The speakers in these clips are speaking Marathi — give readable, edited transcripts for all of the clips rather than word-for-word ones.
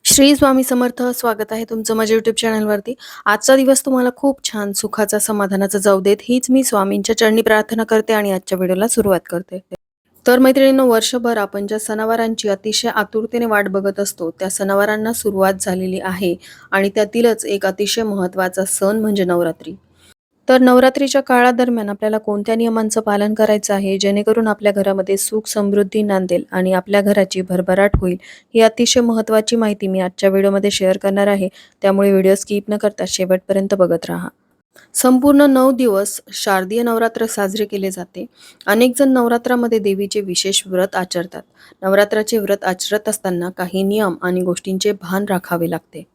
श्री स्वामी समर्थ. स्वागत आहे तुमचं माझ्या यूट्यूब चॅनलवरती. आजचा दिवस तुम्हाला खूप छान सुखाचा समाधानाचा जाऊ देत हीच मी स्वामींच्या चरणी प्रार्थना करते आणि आजच्या व्हिडिओला सुरुवात करते. तर मैत्रिणींनो, वर्षभर आपण ज्या सणावारांची अतिशय आतुरतेने वाट बघत असतो त्या सणावारांना सुरुवात झालेली आहे आणि त्यातीलच एक अतिशय महत्त्वाचा सण म्हणजे नवरात्री. तर नवरात्रीच्या काळादरम्यान आपल्याला कोणत्या नियमांचं पालन करायचं आहे जेणेकरून आपल्या घरामध्ये सुख समृद्धी नांदेल आणि आपल्या घराची भरभराट होईल, ही अतिशय महत्त्वाची माहिती मी आजच्या व्हिडिओमध्ये शेअर करणार आहे. त्यामुळे व्हिडिओ स्किप न करता शेवटपर्यंत बघत राहा. संपूर्ण 9 दिवस शारदीय नवरात्र साजरे केले जाते. अनेक जण नवरात्रामध्ये देवीचे विशेष व्रत आचरतात. नवरात्राचे व्रत आचरत असताना काही नियम आणि गोष्टींचे भान राखावे लागते.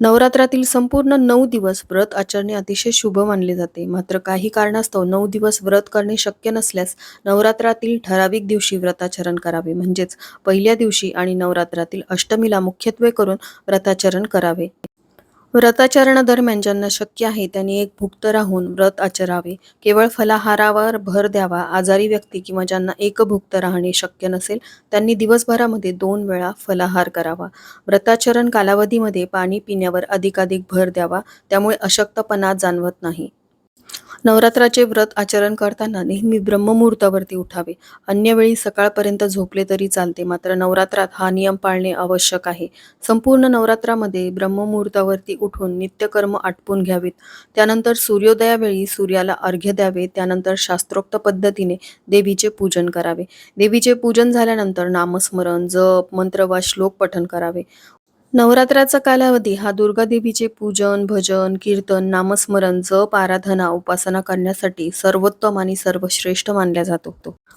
नवरात्रातील संपूर्ण 9 दिवस व्रत आचरणे अतिशय शुभ मानले जाते. मात्र काही कारणास्तव 9 दिवस व्रत करणे शक्य नसल्यास नवरात्रातील ठराविक दिवशी व्रताचरण करावे, म्हणजेच पहिल्या दिवशी आणि नवरात्रातील अष्टमीला मुख्यत्वे करून व्रताचरण करावे. व्रताचरणादरम्यान ज्यांना शक्य आहे त्यांनी एक भुक्त राहून व्रत आचरावे. केवळ फलाहारावर भर द्यावा. आजारी व्यक्ती किंवा ज्यांना एकभुक्त राहणे शक्य नसेल त्यांनी दिवसभरामध्ये 2 वेळा फलाहार करावा. व्रताचरण कालावधीमध्ये पाणी पिण्यावर अधिकाधिक भर द्यावा, त्यामुळे अशक्तपणा जाणवत नाही. नवरात्राचे व्रत आचरण करताना नेहमी ब्रह्ममुहूर्तावरती उठावे. अन्य वेळी सकाळपर्यंत झोपले तरी चालते, मात्र नवरात्रात हा नियम पाळणे आवश्यक आहे. संपूर्ण नवरात्रामध्ये ब्रह्ममुहूर्तावरती उठून नित्यकर्म आटपून घ्यावीत. त्यानंतर सूर्योदयावेळी सूर्याला अर्घ्य द्यावे. त्यानंतर शास्त्रोक्त पद्धतीने देवीचे पूजन करावे. देवीचे पूजन झाल्यानंतर नामस्मरण, जप, मंत्र वा श्लोक पठण करावे. नवरात्राचा कालावधी हा दुर्गा देवीचे पूजन, भजन, कीर्तन, नामस्मरण, जप, आराधना, उपासना करण्यासाठी सर्वोत्तम आणि सर्वश्रेष्ठ मानला जातो.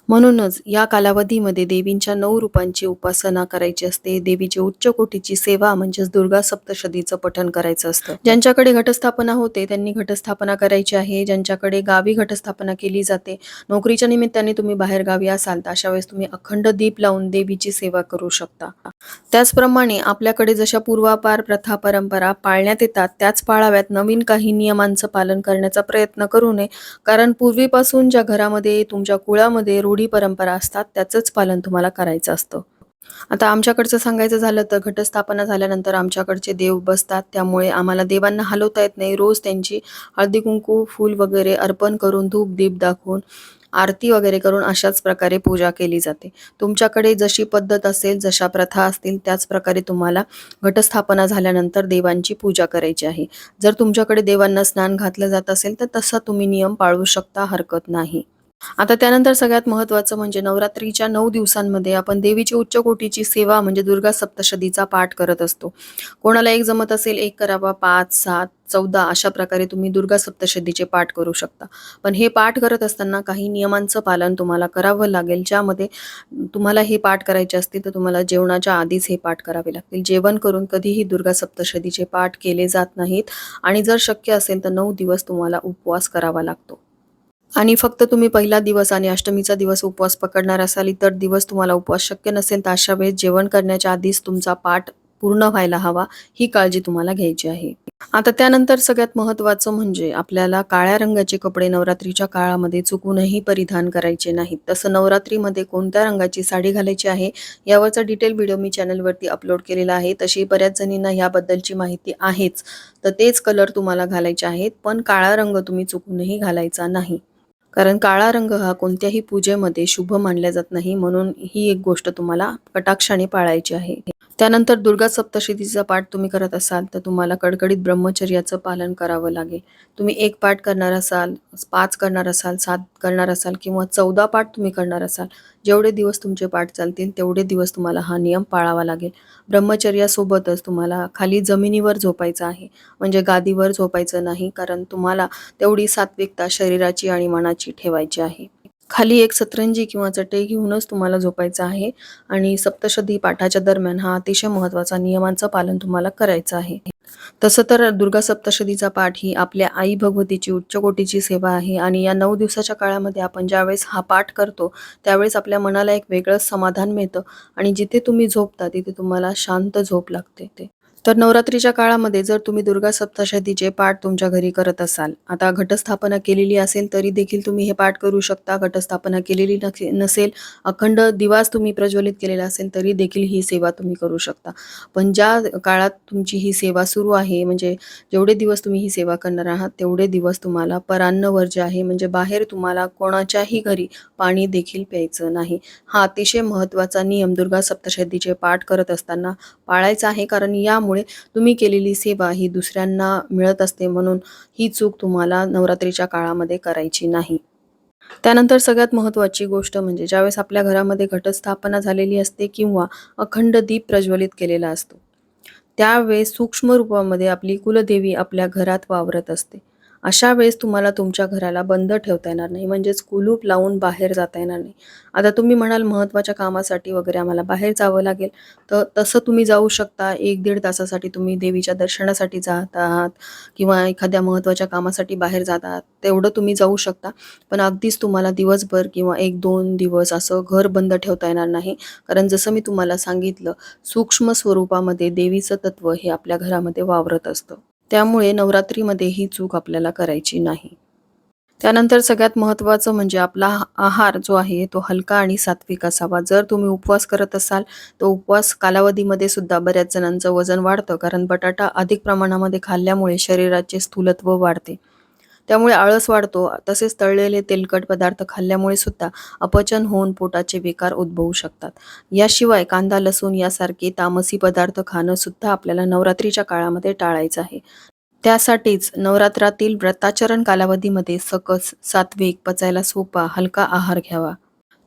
म्हणूनच या कालावधीमध्ये देवींच्या 9 रूपांची उपासना करायची असते. देवीची उच्च कोटीची सेवा म्हणजेच दुर्गा सप्तशतीचं पठण करायचं असतं. ज्यांच्याकडे घटस्थापना होते त्यांनी घटस्थापना करायची आहे. ज्यांच्याकडे गावी घटस्थापना केली जाते, नोकरीच्या निमित्ताने तुम्ही बाहेर गावी असाल तर अशा वेळेस तुम्ही अखंड दीप लावून देवीची सेवा करू शकता. त्याचप्रमाणे आपल्याकडे जशा पूर्वापार प्रथा परंपरा पाळण्यात येतात त्याच पाळाव्यात. नवीन काही नियमांचं पालन करण्याचा प्रयत्न करू नये, कारण पूर्वीपासून ज्या घरामध्ये तुमच्या कुळामध्ये रूढी परंपरा असतात त्याचंच पालन तुम्हाला करायचं असतं. आता आमच्याकडचं सांगायचं झालं तर घटस्थापना झाल्यानंतर आमच्याकडचे देव बसतात, त्यामुळे आम्हाला देवांना हलवता येत नाही. रोज त्यांची हळदी कुंकू फूल वगैरे अर्पण करून धूप दीप दाखवून आरती वगैरे करून अशाच प्रकारे पूजा केली जाते. तुमच्याकडे जशी पद्धत असेल, जशा प्रथा असतील त्याच प्रकारे तुम्हाला घटस्थापना झाल्यानंतर देवांची पूजा करायची आहे. जर तुमच्याकडे देवांना स्नान घातलं जात असेल तर तसा तुम्ही नियम पाळू शकता, हरकत नाही. आता त्यानंतर सगळ्यात महत्त्वाचं म्हणजे नवरात्रीच्या 9 दिवसांमध्ये आपण देवीची उच्च कोटीची सेवा म्हणजे दुर्गा सप्तशतीचा पाठ करत असतो. कोणाला एक जमत असेल एक करावा, 5, 7, 14 अशा प्रकारे तुम्ही दुर्गा सप्तशतीचे पाठ करू शकता. पण हे पाठ करत असताना काही नियमांचं पालन तुम्हाला करावं लागेल, ज्यामध्ये तुम्हाला हे पाठ करायचे असतील तर तुम्हाला जेवणाच्या आधीच हे पाठ करावे लागतील. जेवण करून कधीही दुर्गा सप्तशतीचे पाठ केले जात नाहीत आणि जर शक्य असेल तर 9 दिवस तुम्हाला उपवास करावा लागतो. आणि फक्त तुम्ही पहिला दिवस आणि अष्टमीचा दिवस उपवास पकडणार असाल, इतर दिवस तुम्हाला उपवास शक्य नसेल तर अशा वेळेस जेवण करण्याच्या आधीच तुमचा पाठ पूर्ण व्हायला हवा, ही काळजी तुम्हाला घ्यायची आहे. आता त्यानंतर सगळ्यात महत्त्वाचं म्हणजे आपल्याला काळ्या रंगाचे कपडे नवरात्रीच्या काळामध्ये चुकूनही परिधान करायचे नाहीत. तसं नवरात्रीमध्ये कोणत्या रंगाची साडी घालायची आहे यावरचा डिटेल व्हिडिओ मी चॅनलवरती अपलोड केलेला आहे. तशी बऱ्याच जणींना याबद्दलची माहिती आहेच, तर तेच कलर तुम्हाला घालायचे आहेत. पण काळा रंग तुम्ही चुकूनही घालायचा नाही, कारण काळा रंग हा कोणत्याही पूजेमध्ये शुभ मानला जात नाही. म्हणून ही एक गोष्ट तुम्हाला कटाक्षाने पाळायची आहे. त्यानंतर दुर्गा सप्तशतीचा पाठ तुम्ही करत असाल तर तुम्हाला कडकडीत ब्रह्मचर्याचं पालन करावं लागेल. तुम्ही 1 पाठ करणार असाल, 5 करणार असाल, 7 करणार असाल किंवा 14 पाठ तुम्ही करणार असाल, जेवढे दिवस तुमचे पाठ चालतील तेवढे दिवस तुम्हाला हा नियम पाळावा लागेल. ब्रह्मचर्यासोबतच तुम्हाला खाली जमिनीवर झोपायचं आहे, म्हणजे गादीवर झोपायचं नाही, कारण तुम्हाला तेवढी सात्विकता शरीराची आणि मनाची ठेवायची आहे. खाली एक सतरंजी किंवा चटई घेऊनच तुम्हाला झोपायचं आहे आणि सप्तशती पाठाच्या दरम्यान हा अतिशय महत्त्वाचा नियमांचं पालन तुम्हाला करायचं आहे. तसं तर दुर्गा सप्तशतीचा पाठ ही आपल्या आई भगवतीची उच्च कोटीची सेवा आहे आणि या 9 दिवसाच्या काळामध्ये आपण ज्यावेळेस हा पाठ करतो त्यावेळेस आपल्या मनाला एक वेगळंच समाधान मिळतं आणि जिथे तुम्ही झोपता तिथे तुम्हाला शांत झोप लागते. तर नवरात्रीच्या काळामध्ये जर तुम्ही दुर्गा सप्तशतीचे पाठ तुमच्या घरी करत असाल, आता घटस्थापना केलेली असेल तरी देखील तुम्ही हे पाठ करू शकता. घटस्थापना केलेली नसेल, अखंड दिवाच तुम्ही प्रज्वलित केलेला असेल तरी देखील ही सेवा तुम्ही करू शकता. पण ज्या काळात तुमची ही सेवा सुरू आहे, म्हणजे जेवढे दिवस तुम्ही ही सेवा करणार आहात, तेवढे दिवस तुम्हाला परान्न वर्ज्य आहे. म्हणजे बाहेर तुम्हाला कोणाच्याही घरी पाणी देखील प्यायचं नाही. हा अतिशय महत्त्वाचा नियम दुर्गा सप्तशतीचे पाठ करत असताना पाळायचा आहे. कारण यामुळे तुम्ही केलेली सेवा ही दुसऱ्यांना मिळत असते, म्हणून ही चूक तुम्हाला नवरात्रीच्या काळामध्ये करायची नाही. त्यानंतर सगळ्यात महत्त्वाची गोष्ट म्हणजे ज्यावेळेस आपल्या घरामध्ये घटस्थापना झालेली असते किंवा अखंड दीप प्रज्वलित केलेला असतो, त्यावेळेस सूक्ष्म रूपामध्ये आपली कुलदेवी आपल्या घरात वावरत असते. अशा वेळेस तुम्हाला तुमच्या घराला बंद ठेवता येणार नाही, म्हणजेच कुलूप लावून बाहेर जाता येणार नाही. आता तुम्ही म्हणाल महत्त्वाच्या कामासाठी वगैरे आम्हाला बाहेर जावं लागेल, तर तसं तुम्ही जाऊ शकता. 1-1.5 तासासाठी तुम्ही देवीच्या दर्शनासाठी जात आहात किंवा एखाद्या महत्त्वाच्या कामासाठी बाहेर जात आहात, तेवढं तुम्ही जाऊ शकता. पण अगदीच तुम्हाला दिवसभर किंवा 1-2 दिवस असं घर बंद ठेवता येणार नाही. कारण जसं मी तुम्हाला सांगितलं, सूक्ष्म स्वरूपामध्ये देवीचं तत्व हे आपल्या घरामध्ये वावरत असतं. त्यामुळे नवरात्रीमध्ये ही चूक आपल्याला करायची नाही. त्यानंतर सगळ्यात महत्त्वाचं म्हणजे आपला आहार जो आहे तो हलका आणि सात्विक असावा. जर तुम्ही उपवास करत असाल, तर उपवास कालावधीमध्ये सुद्धा बऱ्याच जणांचं वजन वाढतं, कारण बटाटा अधिक प्रमाणामध्ये खाल्ल्यामुळे शरीराचे स्थूलत्व वाढते. त्यामुळे आळस वाढतो. तसेच तळलेले तेलकट पदार्थ खाल्ल्यामुळे सुद्धा अपचन होऊन पोटाचे विकार उद्भवू शकतात. याशिवाय कांदा, लसूण यासारखे तामसी पदार्थ खाणं सुद्धा आपल्याला नवरात्रीच्या काळामध्ये टाळायचं आहे. त्यासाठीच नवरात्रातील व्रताचरण कालावधीमध्ये सकस, सात्विक, पचायला सोपा, हलका आहार घ्यावा.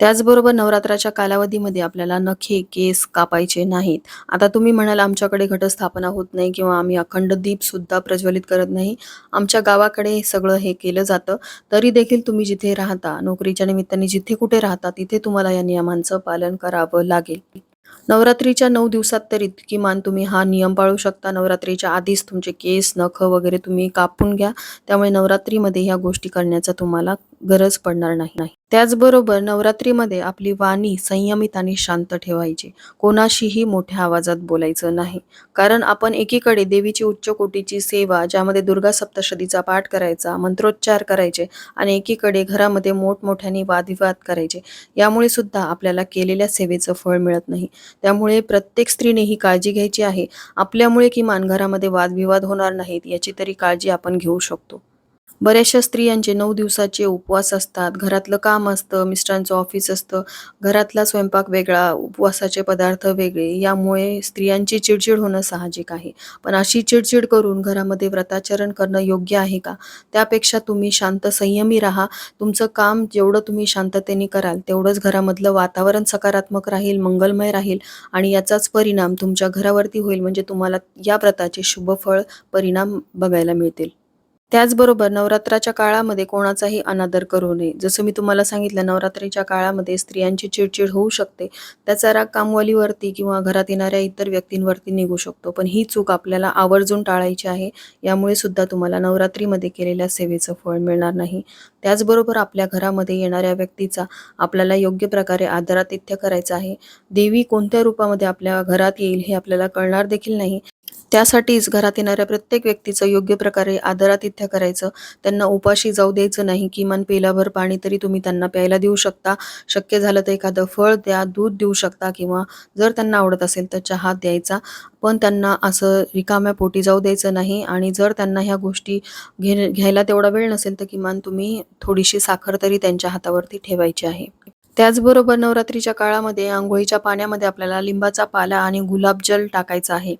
त्याचबरोबर नवरात्राच्या कालावधीमध्ये आपल्याला नखे, केस कापायचे नाहीत. आता तुम्ही म्हणाल आमच्याकडे घटस्थापना होत नाही किंवा आम्ही अखंड दीपसुद्धा प्रज्वलित करत नाही. आमच्या गावाकडे हे सगळं हे केलं जातं. तरी देखील तुम्ही जिथे राहता, नोकरीच्या निमित्ताने जिथे कुठे राहता, तिथे तुम्हाला या नियमांचं पालन करावं लागेल. नवरात्रीच्या 9 दिवसात तरी किमान तुम्ही हा नियम पाळू शकता. नवरात्रीच्या आधीच तुमचे केस, नखं वगैरे तुम्ही कापून घ्या. त्यामुळे नवरात्रीमध्ये ह्या गोष्टी करण्याचा तुम्हाला गरज पडणार नाही. त्याचबरोबर नवरात्रीमध्ये आपली वाणी संयमित आणि शांत ठेवायची. कोणाशीही मोठ्या आवाजात बोलायचं नाही. कारण आपण एकीकडे देवीची उच्च कोटीची सेवा, ज्यामध्ये दुर्गा सप्तशतीचा पाठ करायचा, मंत्रोच्चार करायचे आणि एकीकडे घरामध्ये मोठमोठ्याने वादविवाद करायचे. यामुळे सुद्धा आपल्याला केलेल्या सेवेचं फळ मिळत नाही. त्यामुळे प्रत्येक स्त्रीने ही काळजी घ्यायची आहे. आपल्यामुळे किमान घरामध्ये वादविवाद होणार नाहीत याची तरी काळजी आपण घेऊ शकतो. बऱ्याचशा स्त्रियांचे 9 दिवसाचे उपवास असतात. घरातलं काम असतं, मिस्टरांचं ऑफिस असतं, घरातला स्वयंपाक वेगळा, उपवासाचे पदार्थ वेगळे. यामुळे स्त्रियांची चिडचिड होणं साहजिक आहे. पण अशी चिडचिड करून घरामध्ये व्रताचरण करणं योग्य आहे का? त्यापेक्षा तुम्ही शांत संयमी राहा. तुमचं काम जेवढं तुम्ही शांततेने कराल, तेवढंच घरामधलं वातावरण सकारात्मक राहील, मंगलमय राहील आणि याचाच परिणाम तुमच्या घरावरती होईल. म्हणजे तुम्हाला या व्रताचे शुभफळ परिणाम बघायला मिळतील. त्याचबरोबर नवरात्राच्या काळामध्ये कोणाचाही अनादर करू नये. जसं मी तुम्हाला सांगितलं, नवरात्रीच्या काळामध्ये स्त्रियांची चिडचिड होऊ शकते. त्याचा राग कामवालीवरती किंवा घरात येणाऱ्या इतर व्यक्तींवरती निघू शकतो. पण ही चूक आपल्याला आवर्जून टाळायची आहे. यामुळे सुद्धा तुम्हाला नवरात्रीमध्ये केलेल्या सेवेचं फळ मिळणार नाही. त्याचबरोबर आपल्या घरामध्ये येणाऱ्या व्यक्तीचा आपल्याला योग्य प्रकारे आदरातिथ्य करायचा आहे. देवी कोणत्या रूपामध्ये आपल्या घरात येईल हे आपल्याला कळणार देखील नाही. त्यासाठीच घरात येणाऱ्या प्रत्येक व्यक्तीचं योग्य प्रकारे आदरातिथ्य करायचं. त्यांना उपाशी जाऊ द्यायचं नाही. किमान पेलाभर पाणी तरी तुम्ही त्यांना प्यायला देऊ शकता. शक्य झालं तर एखादं फळ द्या, दूध देऊ शकता किंवा जर त्यांना आवडत असेल तर चहा द्यायचा. पण त्यांना असं रिकाम्या पोटी जाऊ द्यायचं नाही आणि जर त्यांना ह्या गोष्टी घ्यायला तेवढा वेळ नसेल तर किमान तुम्ही थोडीशी साखर तरी त्यांच्या हातावरती ठेवायची आहे. त्याचबरोबर नवरात्रीच्या काळामध्ये अंघोळीच्या पाण्यामध्ये आपल्याला लिंबाचा पाला आणि गुलाबजल टाकायचा आहे.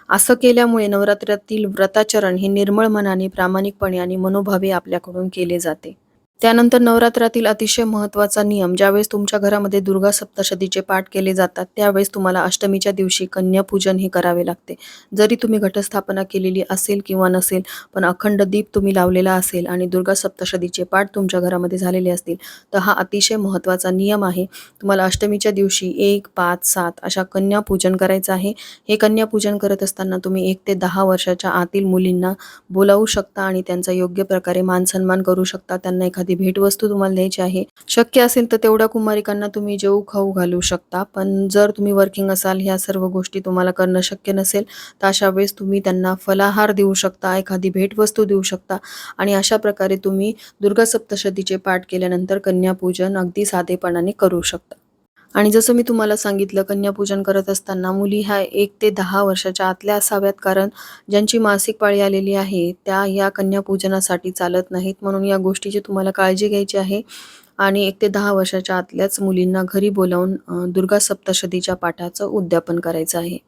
असं केल्यामुळे नवरात्रातील व्रताचरण हे निर्मळ मनाने, प्रामाणिकपणे आणि मनोभावे आपल्याकडून केले जाते. त्यानंतर नवरात्रातील अतिशय महत्त्वाचा नियम, ज्यावेळेस तुमच्या घरामध्ये दुर्गा सप्तशतीचे पाठ केले जातात, त्यावेळेस तुम्हाला अष्टमीच्या दिवशी कन्यापूजन हे करावे लागते. जरी तुम्ही घटस्थापना केलेली असेल किंवा नसेल, पण अखंड दीप तुम्ही लावलेला असेल आणि दुर्गा सप्तशतीचे पाठ तुमच्या घरामध्ये झालेले असतील, तर हा अतिशय महत्त्वाचा नियम आहे. तुम्हाला अष्टमीच्या दिवशी 1, 5, 7 अशा कन्यापूजन करायचं आहे. हे कन्यापूजन करत असताना तुम्ही 1 ते 10 वर्षाच्या आतील मुलींना बोलावू शकता आणि त्यांचा योग्य प्रकारे मान-सन्मान करू शकता. त्यांना एखादी एखादी भेटवस्तू तुम्हाला द्यायची आहे. शक्य असेल तर तेवढ्या कुमारिकांना तुम्ही जेवू खाऊ घालू शकता. पण जर तुम्ही वर्किंग असाल, ह्या सर्व गोष्टी तुम्हाला करणं शक्य नसेल, तर अशा वेळेस तुम्ही त्यांना फलाहार देऊ शकता, एखादी भेटवस्तू देऊ शकता आणि अशा प्रकारे तुम्ही दुर्गा सप्तशतीचे पाठ केल्यानंतर कन्यापूजन अगदी साधेपणाने करू शकता. आणि जसं मी तुम्हाला सांगितलं, कन्यापूजन करत असताना मुली ह्या 1 ते 10 वर्षाच्या आतल्या असाव्यात, कारण ज्यांची मासिक पाळी आलेली आहे त्या या कन्यापूजनासाठी चालत नाहीत. म्हणून या गोष्टीची तुम्हाला काळजी घ्यायची आहे आणि 1 ते 10 वर्षाच्या आतल्याच मुलींना घरी बोलावून दुर्गा सप्तशतीच्या पाठाचं उद्यापन करायचं आहे.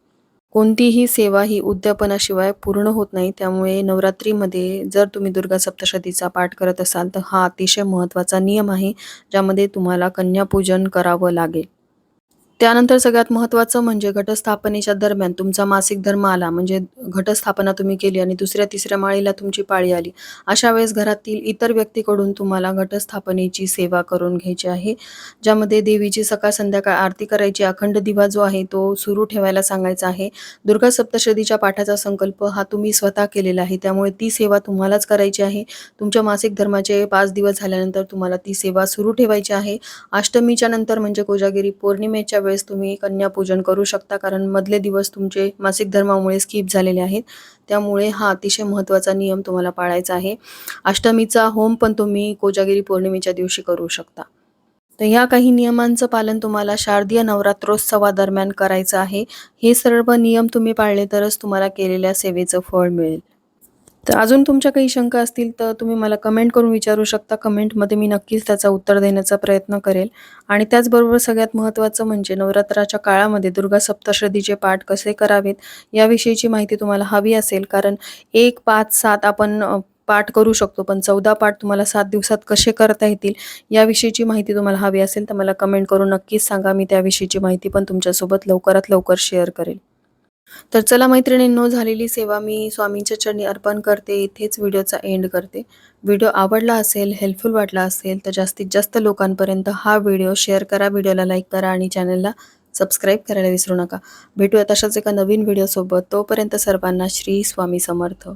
कोणतीही सेवा ही उद्यापनाशिवाय पूर्ण होत नाही. त्यामुळे नवरात्रीमध्ये जर तुम्ही दुर्गा सप्तशतीचा पाठ करत असाल, तर हा अतिशय महत्त्वाचा नियम आहे, ज्यामध्ये तुम्हाला कन्यापूजन करावं लागेल. त्यानंतर सगळ्यात महत्त्वाचं म्हणजे घटस्थापनेच्या दरम्यान तुमचा मासिक धर्म आला, म्हणजे घटस्थापना तुम्ही केली आणि दुसऱ्या-तिसऱ्या माळीला तुमची पाळी आली. अशा वेळेस घरातील इतर व्यक्तीकडून तुम्हाला घटस्थापनेची सेवा करून घ्यायची आहे. ज्यामध्ये देवीची सकाळ-संध्याकाळ आरती करायची, अखंड दिवा जो आहे तो सुरू ठेवायला सांगायचा आहे. दुर्गा सप्तशतीच्या पाठाचा संकल्प हा तुम्ही स्वतः केलेला आहे, त्यामुळे ती सेवा तुम्हालाच करायची आहे. तुमच्या मासिक धर्माचे 5 दिवस झाल्यानंतर तुम्हाला ती सेवा सुरू ठेवायची आहे. अष्टमीच्या नंतर म्हणजे कोजागिरी पौर्णिमेच्या वेळेस तुम्ही कन्यापूजन करू शकता, कारण मधले दिवस तुमचे मासिक धर्मामुळे स्किप झालेले आहेत. त्यामुळे हा अतिशय महत्त्वाचा नियम तुम्हाला पाळायचा आहे. अष्टमीचा होम पण तुम्ही कोजागिरी पौर्णिमेच्या दिवशी करू शकता. तर ह्या काही नियमांचं पालन तुम्हाला शारदीय नवरात्रोत्सवादरम्यान करायचं आहे. हे सर्व नियम तुम्ही पाळले तरच तुम्हाला केलेल्या सेवेचं फळ मिळेल. तर अजून तुमच्या काही शंका असतील तर तुम्ही मला कमेंट करून विचारू शकता. कमेंटमध्ये मी नक्कीच त्याचा उत्तर देण्याचा प्रयत्न करेल. आणि त्याचबरोबर सगळ्यात महत्त्वाचं म्हणजे नवरात्राच्या काळामध्ये दुर्गा सप्तशतीचे पाठ कसे करावेत याविषयीची माहिती तुम्हाला हवी असेल, कारण 1, 5, 7 आपण पाठ करू शकतो, पण 14 पाठ तुम्हाला 7 दिवसात कसे करता येतील याविषयीची माहिती तुम्हाला हवी असेल तर मला कमेंट करून नक्कीच सांगा. मी त्याविषयीची माहिती पण तुमच्यासोबत लवकरात लवकर शेअर करेल. तर चला मैत्रिणींनो, झालेली सेवा मी स्वामींच्या चरणी अर्पण करते. इथेच व्हिडिओचा एंड करते. व्हिडिओ आवडला असेल, हेल्पफुल वाटला असेल तर जास्तीत जास्त लोकांपर्यंत हा व्हिडिओ शेअर करा, व्हिडिओला लाईक करा आणि चॅनलला सबस्क्राईब करायला विसरू नका. भेटूया तशाच एका नवीन व्हिडिओसोबत. तोपर्यंत सर्वांना श्री स्वामी समर्थ.